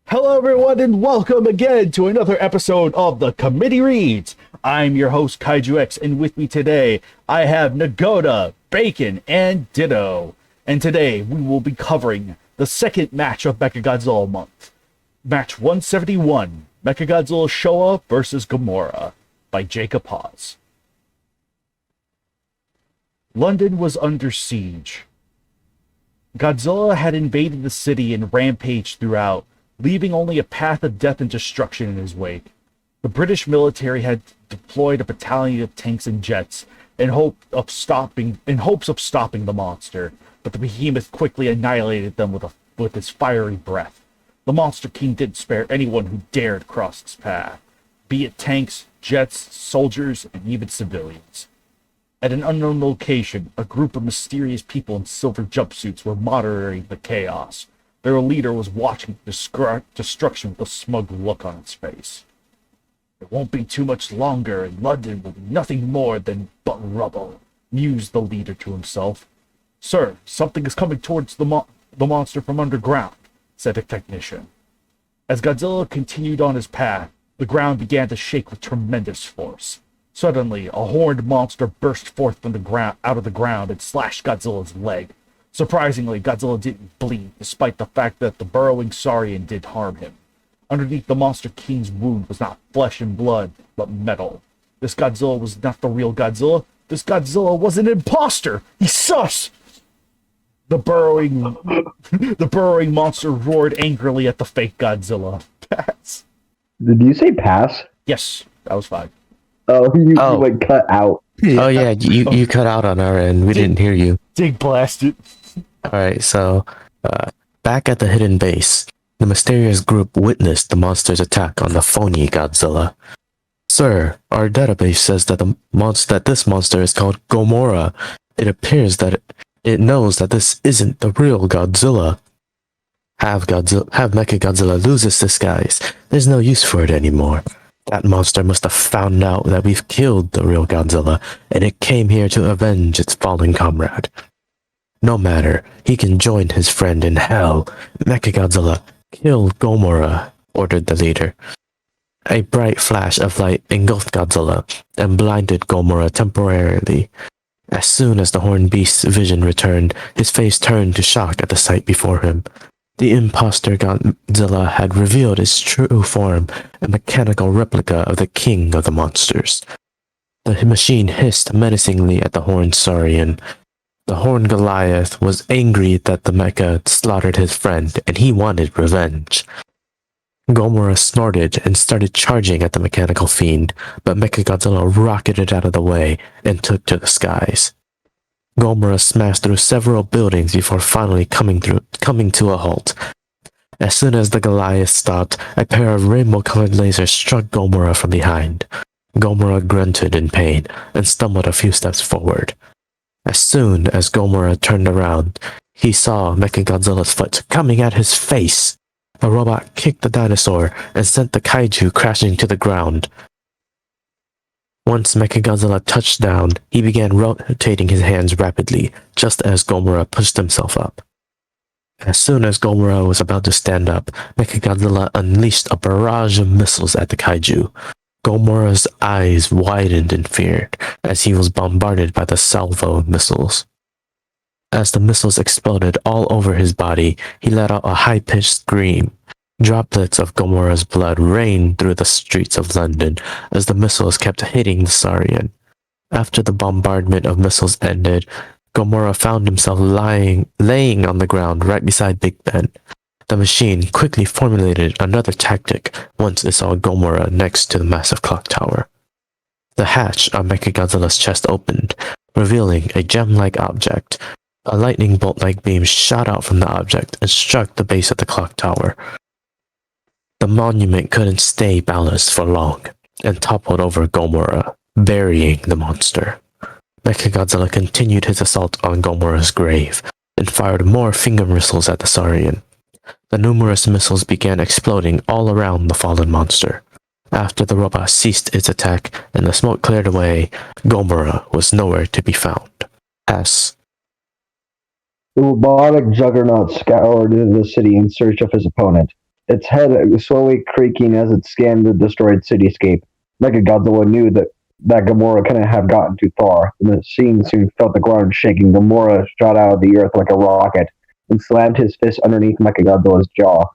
Hello, everyone, and welcome again to another episode of the Committee Reads. I'm your host, Kaiju X, and with me today, I have Nagoda, Bacon, and Ditto. And today, we will be covering the second match of Mechagodzilla month. Match 171, Mechagodzilla Showa vs. Gomora, by Jacob Hawes. London was under siege. Godzilla had invaded the city and rampaged throughout, leaving only a path of death and destruction in his wake. The British military had deployed a battalion of tanks and jets in hopes of stopping the monster, but the behemoth quickly annihilated them with his fiery breath. The Monster King didn't spare anyone who dared cross his path, be it tanks, jets, soldiers, and even civilians. At an unknown location, a group of mysterious people in silver jumpsuits were monitoring the chaos. Their leader was watching destruction with a smug look on its face. "It won't be too much longer, and London will be nothing more than but rubble," mused the leader to himself. "Sir, something is coming towards the monster from underground," said a technician. As Godzilla continued on his path, the ground began to shake with tremendous force. Suddenly, a horned monster burst forth from out of the ground and slashed Godzilla's leg. Surprisingly, Godzilla didn't bleed, despite the fact that the burrowing Saurian did harm him. Underneath the Monster King's wound was not flesh and blood, but metal. This Godzilla was not the real Godzilla. This Godzilla was an imposter! He's sus! The burrowing monster roared angrily at the fake Godzilla. Pass. Did you say pass? Yes, that was fine. You like cut out. Oh yeah, you cut out on our end. We didn't hear you. Dig blasted. Alright, so back at the hidden base, the mysterious group witnessed the monster's attack on the phony Godzilla. "Sir, our database says that this monster is called Gomora. It appears that it knows that this isn't the real Godzilla. Have Mechagodzilla lose its disguise. There's no use for it anymore. That monster must have found out that we've killed the real Godzilla, and it came here to avenge its fallen comrade. No matter, he can join his friend in hell. Mechagodzilla, kill Gomora," ordered the leader. A bright flash of light engulfed Godzilla and blinded Gomora temporarily. As soon as the horned beast's vision returned, his face turned to shock at the sight before him. The imposter Godzilla had revealed its true form, a mechanical replica of the king of the monsters. The machine hissed menacingly at the horned Saurian. The horned Goliath was angry that the mecha slaughtered his friend, and he wanted revenge. Gomora snorted and started charging at the mechanical fiend, but Mechagodzilla rocketed out of the way and took to the skies. Gomora smashed through several buildings before finally coming to a halt. As soon as the Goliath stopped, a pair of rainbow-colored lasers struck Gomora from behind. Gomora grunted in pain and stumbled a few steps forward. As soon as Gomora turned around, he saw Mechagodzilla's foot coming at his face. The robot kicked the dinosaur and sent the kaiju crashing to the ground. Once Mechagodzilla touched down, he began rotating his hands rapidly, just as Gomora pushed himself up. As soon as Gomora was about to stand up, Mechagodzilla unleashed a barrage of missiles at the kaiju. Gomora's eyes widened in fear as he was bombarded by the salvo of missiles. As the missiles exploded all over his body, he let out a high-pitched scream. Droplets of Gomora's blood rained through the streets of London as the missiles kept hitting the Saurian. After the bombardment of missiles ended, Gomora found himself laying on the ground right beside Big Ben. The machine quickly formulated another tactic once it saw Gomora next to the massive clock tower. The hatch on Mechagodzilla's chest opened, revealing a gem-like object. A lightning bolt-like beam shot out from the object and struck the base of the clock tower. The monument couldn't stay balanced for long and toppled over Gomora, burying the monster. Mechagodzilla continued his assault on Gomora's grave and fired more finger missiles at the Saurian. The numerous missiles began exploding all around the fallen monster. After the robot ceased its attack and the smoke cleared away, Gomora was nowhere to be found. S. The robotic juggernaut scoured the city in search of his opponent. its head slowly creaking as it scanned the destroyed cityscape. Mechagodzilla knew that Gomora couldn't have gotten too far. The machine soon felt the ground shaking. Gomora shot out of the earth like a rocket and slammed his fist underneath Mechagodzilla's jaw.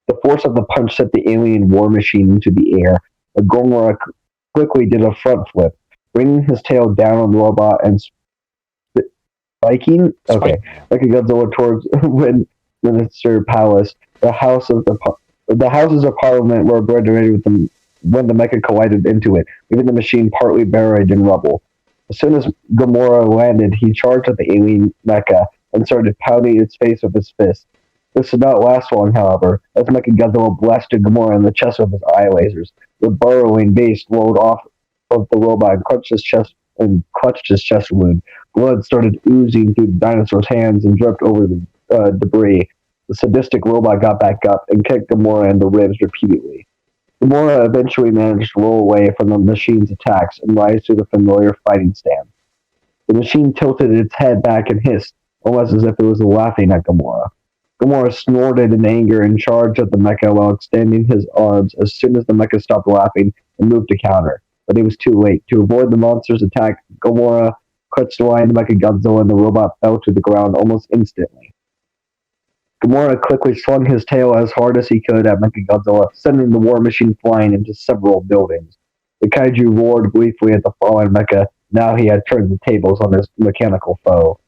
The force of the punch sent the alien war machine into the air, but Gomora quickly did a front flip, bringing his tail down on the robot and spiking. Okay, Mechagodzilla towards Westminster Palace. The houses of Parliament were obliterated with them when the mecha collided into it, leaving the machine partly buried in rubble. As soon as Gomora landed, he charged at the alien mecha and started pounding its face with his fist. This did not last long, however, as Mechagodzilla blasted Gomora in the chest with his eye lasers. The burrowing base rolled off of the robot and clutched his chest wound. Blood started oozing through the dinosaur's hands and dripped over the debris. The sadistic robot got back up and kicked Gomora in the ribs repeatedly. Gomora eventually managed to roll away from the machine's attacks and rise to the familiar fighting stance. The machine tilted its head back and hissed, almost as if it was laughing at Gomora. Gomora snorted in anger and charged at the mecha while extending his arms as soon as the mecha stopped laughing and moved to counter. But it was too late. To avoid the monster's attack, Gomora clutched the line of Mechagodzilla and the robot fell to the ground almost instantly. Gomora quickly swung his tail as hard as he could at Mechagodzilla, sending the war machine flying into several buildings. The kaiju roared gleefully at the fallen mecha. Now he had turned the tables on his mechanical foe.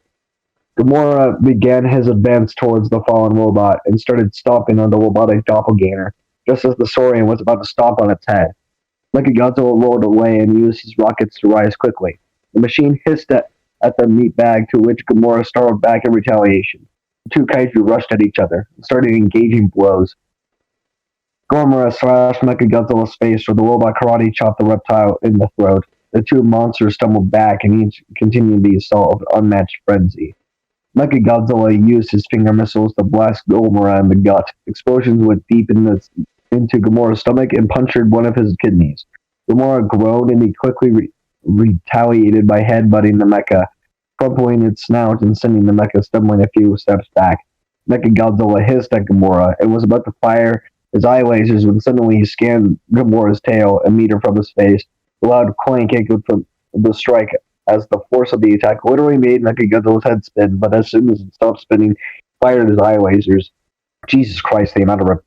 Gomora began his advance towards the fallen robot and started stomping on the robotic doppelganger, just as the Saurian was about to stomp on its head. Mechagodzilla rolled away and used his rockets to rise quickly. The machine hissed at the meat bag, to which Gomora startled back in retaliation. The two kaiju rushed at each other and started engaging blows. Gomora slashed Mechagodzilla's face, where the robot karate chopped the reptile in the throat. The two monsters stumbled back and each continued the assault with unmatched frenzy. Mechagodzilla used his finger missiles to blast Gomora in the gut. Explosions went deep into Gomora's stomach and punctured one of his kidneys. Gomora groaned and he quickly retaliated by headbutting the mecha, crumpling its snout and sending the mecha stumbling a few steps back. Mechagodzilla hissed at Gomora and was about to fire his eye lasers when suddenly he scanned Gomora's tail a meter from his face. A loud clank echoed from the strike as the force of the attack literally made Mechagodzilla's head spin, but as soon as it stopped spinning, fired his eye lasers. Jesus Christ, the amount of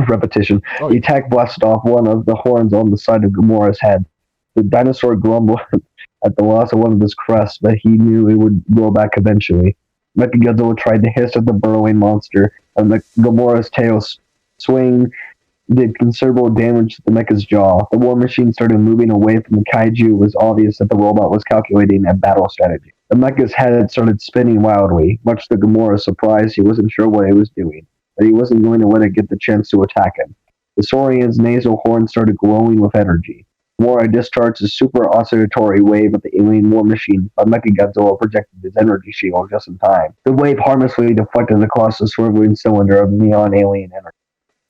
repetition. The attack blasted off one of the horns on the side of Gomora's head. The dinosaur grumbled at the loss of one of his crests, but he knew it would grow back eventually. Mechagodzilla tried to hiss at the burrowing monster, and Gomora's tail swing did considerable damage to the mecha's jaw. The war machine started moving away from the kaiju. It was obvious that the robot was calculating a battle strategy. The mecha's head started spinning wildly. Much to Gomora's surprise, he wasn't sure what it was doing, but he wasn't going to let it get the chance to attack him. The Saurian's nasal horn started glowing with energy. Gomora discharged a super oscillatory wave at the alien war machine, but Mechagodzilla projected his energy shield just in time. The wave harmlessly deflected across the swiveling cylinder of neon alien energy.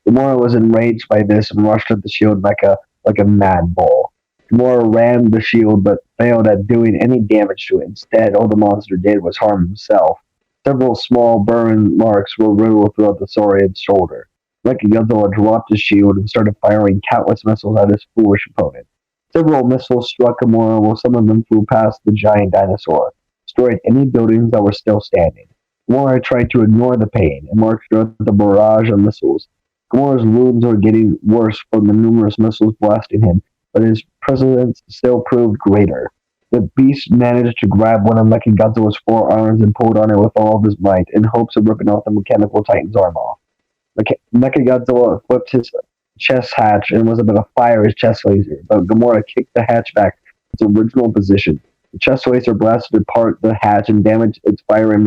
Gomora was enraged by this and rushed at the shield mecha like a mad bull. Gomora rammed the shield but failed at doing any damage to it. Instead, all the monster did was harm himself. Several small burn marks were riddled throughout the Saurian's shoulder. Mechagodzilla dropped his shield and started firing countless missiles at his foolish opponent. Several missiles struck Gomora, while some of them flew past the giant dinosaur, destroyed any buildings that were still standing. Gomora tried to ignore the pain and marched through the barrage of missiles. Gomora's wounds were getting worse from the numerous missiles blasting him, but his presence still proved greater. The beast managed to grab one of Mechagodzilla's forearms and pulled on it with all of his might, in hopes of ripping off the mechanical titan's arm off. Mechagodzilla flipped his chest hatch and was about to fire his chest laser, but Gomora kicked the hatch back to its original position. The chest laser blasted apart the hatch and damaged its firing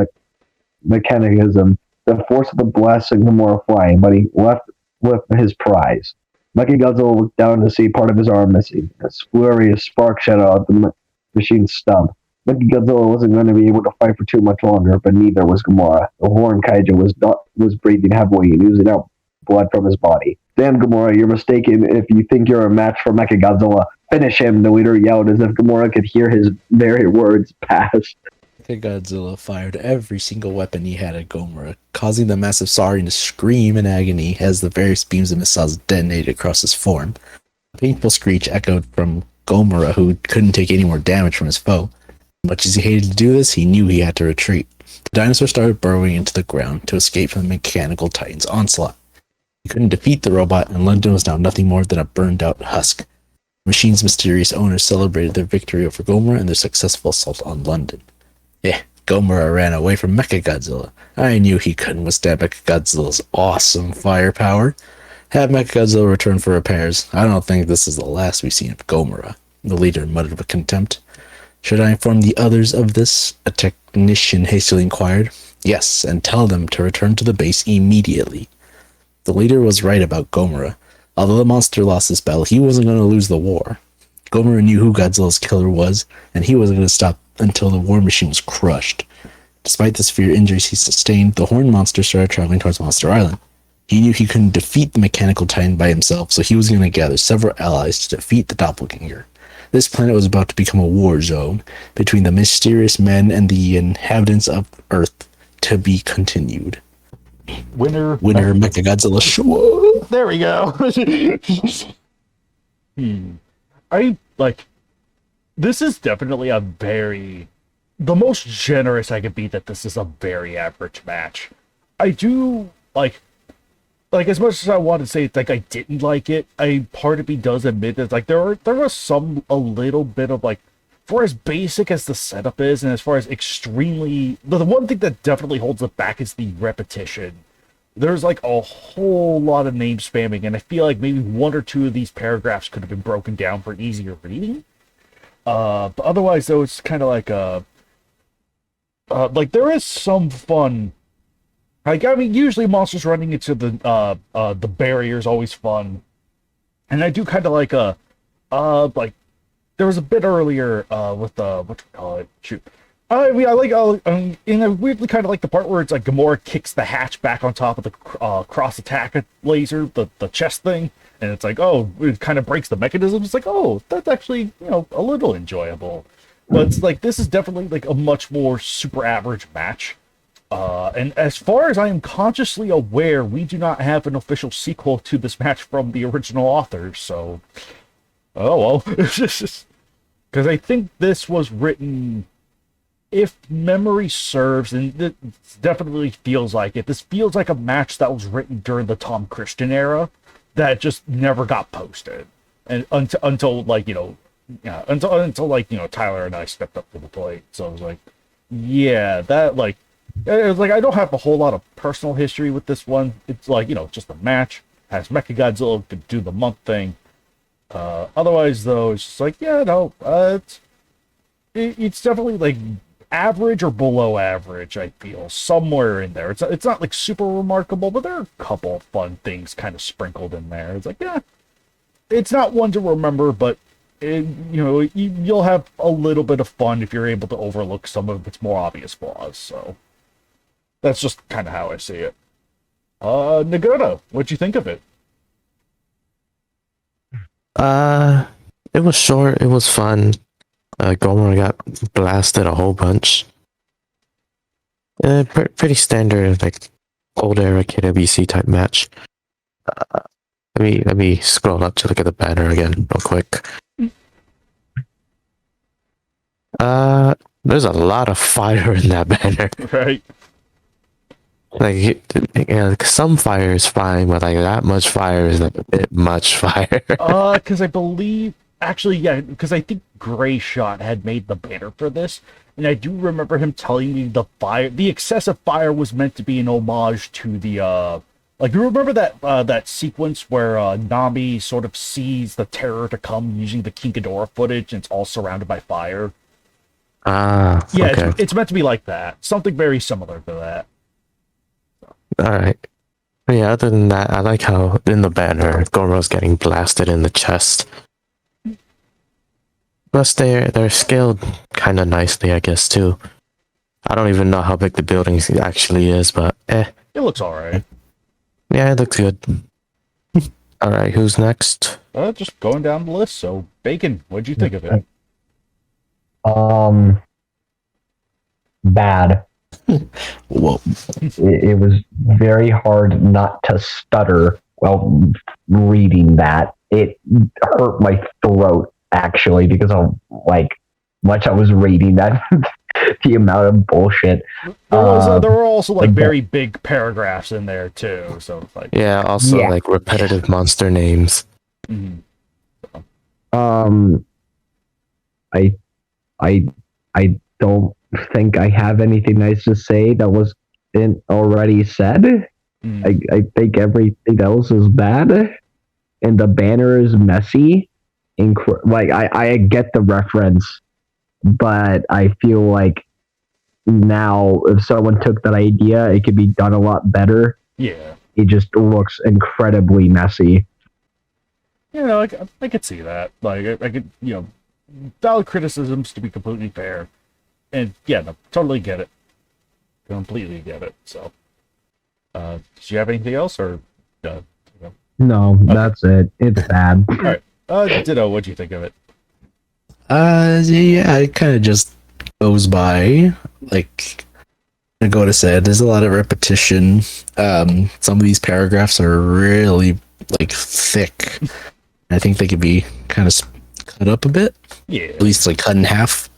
mechanism. The force of the blast sent Gomora flying, but he left with his prize. Mechagodzilla looked down to see part of his arm missing. A flurry of sparks shot out the machine's stump. Mechagodzilla wasn't going to be able to fight for too much longer, but neither was Gomora. The horn kaiju was breathing heavily and oozing out blood from his body. Damn, Gomora, you're mistaken if you think you're a match for Mechagodzilla. Finish him, the leader yelled as if Gomora could hear his very words pass. Mechagodzilla fired every single weapon he had at Gomora, causing the massive Saurian to scream in agony as the various beams of missiles detonated across his form. A painful screech echoed from Gomora, who couldn't take any more damage from his foe. Much as he hated to do this, he knew he had to retreat. The dinosaur started burrowing into the ground to escape from the mechanical titan's onslaught. He couldn't defeat the robot, and London was now nothing more than a burned-out husk. The machine's mysterious owners celebrated their victory over Gomora and their successful assault on London. Gomora ran away from Mechagodzilla. I knew he couldn't withstand Mechagodzilla's awesome firepower. Have Mechagodzilla return for repairs. I don't think this is the last we've seen of Gomora, the leader muttered with contempt. Should I inform the others of this? A technician hastily inquired. Yes, and tell them to return to the base immediately. The leader was right about Gomora. Although the monster lost this battle, he wasn't going to lose the war. Gomora knew who Godzilla's killer was, and he wasn't going to stop until the war machine was crushed. Despite the severe injuries he sustained, the horned monster started traveling towards Monster Island. He knew he couldn't defeat the mechanical titan by himself, so he was going to gather several allies to defeat the doppelganger. This planet was about to become a war zone between the mysterious men and the inhabitants of Earth, to be continued. Winner Mechagodzilla Showa. There we go. This is definitely the most generous I could be that this is a very average match. I do like as much as I want to say I didn't like it, part of me does admit that there was a little bit of for as basic as the setup is, and as far as extremely, the one thing that definitely holds it back is the repetition. There's a whole lot of name spamming, and I feel like maybe one or two of these paragraphs could have been broken down for easier reading. But otherwise, though, it's kind of there is some fun. Usually monsters running into the barrier is always fun, and I do kind of there was a bit earlier with what you call it? Shoot. I weirdly kind of like the part where it's Gomora kicks the hatch back on top of the cross attack laser, the chest thing, and it's it kind of breaks the mechanism. It's that's actually a little enjoyable, but it's this is definitely a much more super average match. And as far as I am consciously aware, we do not have an official sequel to this match from the original authors, so oh well. Because I think this was written, if memory serves, and it definitely feels like it, this feels like a match that was written during the Tom Christian era that just never got posted, and until Tyler and I stepped up to the plate. So I was yeah, that I don't have a whole lot of personal history with this one. It's just a match, has Mechagodzilla to do the monk thing. Otherwise, though, it's just it's definitely average or below average. I feel somewhere in there. It's not super remarkable, but there are a couple of fun things kind of sprinkled in there. It's it's not one to remember, but you'll have a little bit of fun if you're able to overlook some of its more obvious flaws. So that's just kind of how I see it. Nagoto, what'd you think of it? It was short. It was fun. Gomora got blasted a whole bunch. Pretty standard, old era KWC type match. Let me scroll up to look at the banner again real quick. There's a lot of fire in that banner. Right. Some fire is fine, but that much fire is a bit much fire. Because I believe, actually, yeah, because I think Gray Shot had made the banner for this, and I do remember him telling me the excessive fire was meant to be an homage to the, you remember that sequence where Nami sort of sees the terror to come using the King Ghidorah footage, and it's all surrounded by fire? Yeah, okay. it's meant to be like that. Something very similar to that. Alright. Yeah, other than that, I like how in the banner, Goro's getting blasted in the chest. Plus, they're scaled kind of nicely, I guess, too. I don't even know how big the building actually is, but It looks alright. Yeah, it looks good. Alright, who's next? Just going down the list, so Bacon, what'd you think of it? bad. Whoa. It was very hard not to stutter while reading that. It hurt my throat actually because of like much I was reading that the amount of bullshit. There were also like but- very big paragraphs in there too, so it's like Yeah, also Yeah. like repetitive monster names. mhm. I I don't think I have anything nice to say that wasn't already said. Mhm. I think everything else is bad, and the banner is messy. Like I get the reference, but I feel like now if someone took that idea, it could be done a lot better. Yeah. It just looks incredibly messy. You know, I could see that. Like, I could, valid criticisms to be completely fair. And, yeah, no, totally get it. Completely get it. So, do you have anything else, or, No, that's it. It's bad. Ditto, what'd you think of it? Yeah, it kind of just goes by. Like Nagoda said, there's a lot of repetition. Some of these paragraphs are really like thick. I think they could be kind of cut up a bit, Yeah. at least like cut in half.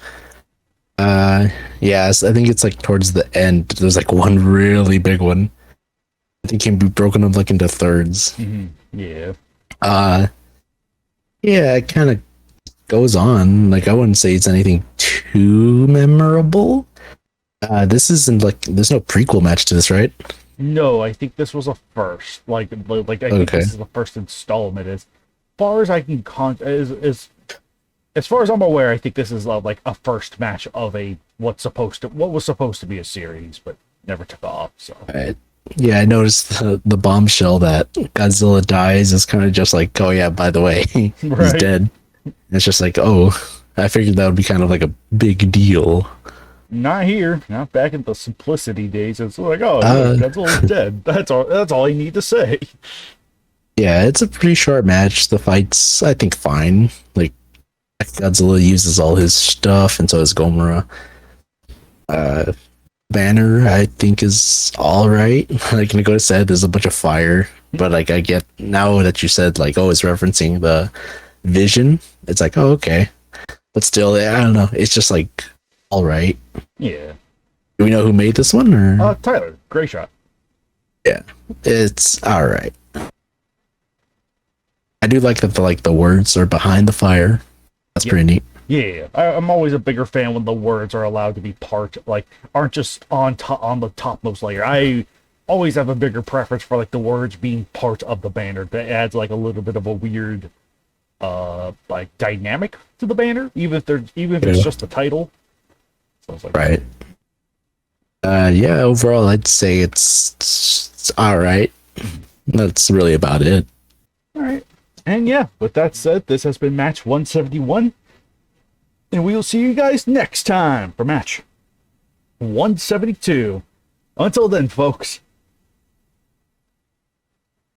Yeah, so I think it's like towards the end. There's like one really big one. I think it can be broken up like into thirds. Mhm. Yeah. Yeah, it kind of goes on. Like I wouldn't say it's anything too memorable. This isn't like there's no prequel match to this, right? No, I think this was a first. Like I think Okay. this is the first installment. As far as I can as far as I'm aware, I think this is like a first match of what was supposed to be a series, but never took off. So Right. Yeah, I noticed the bombshell that Godzilla dies is kind of just like, oh yeah, by the way, he's Right. dead. It's just like, oh, I figured that would be kind of like a big deal. not here, not back in the Simplicity days. It's like, oh, Uh, Godzilla's dead. That's all. That's all I need to say. Yeah, it's a pretty short match. The fight's, I think, fine. Like, Godzilla uses all his stuff, and so does Gomora. Banner, I think, is all right. Like Nagoda said, there's a bunch of fire, but like I get now that you said like, oh, it's referencing the Vision. It's like, oh, okay, but still, I don't know. It's just like, all right. Yeah. Do we know who made this one? Or Tyler, great shot. it's all right. I do like that the words are behind the fire. That's Yeah. pretty neat. Yeah, I'm always a bigger fan when the words are allowed to be aren't just on the topmost layer. I always have a bigger preference for like the words being part of the banner. That adds like a little bit of a weird, like dynamic to the banner, even if it's Yeah. just a title. So it's like, Right. Yeah, overall, I'd say it's all right. That's really about it. all right. And yeah, with that said, this has been match 171. And we will see you guys next time for match 172. Until then, folks,